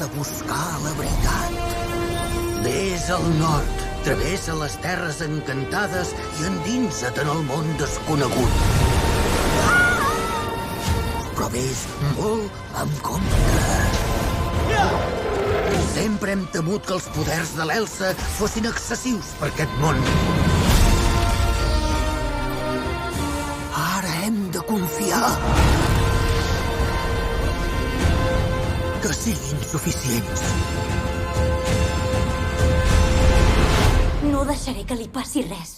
a buscar la veritat. Vés al nord, travessa les terres encantades i endinsa't en el món desconegut. Però vés molt amb compte. Sempre hem temut que els poders de l'Elsa fossin excessius per aquest món. Ara hem de confiar. Que siguin suficients. No deixaré que li passi res.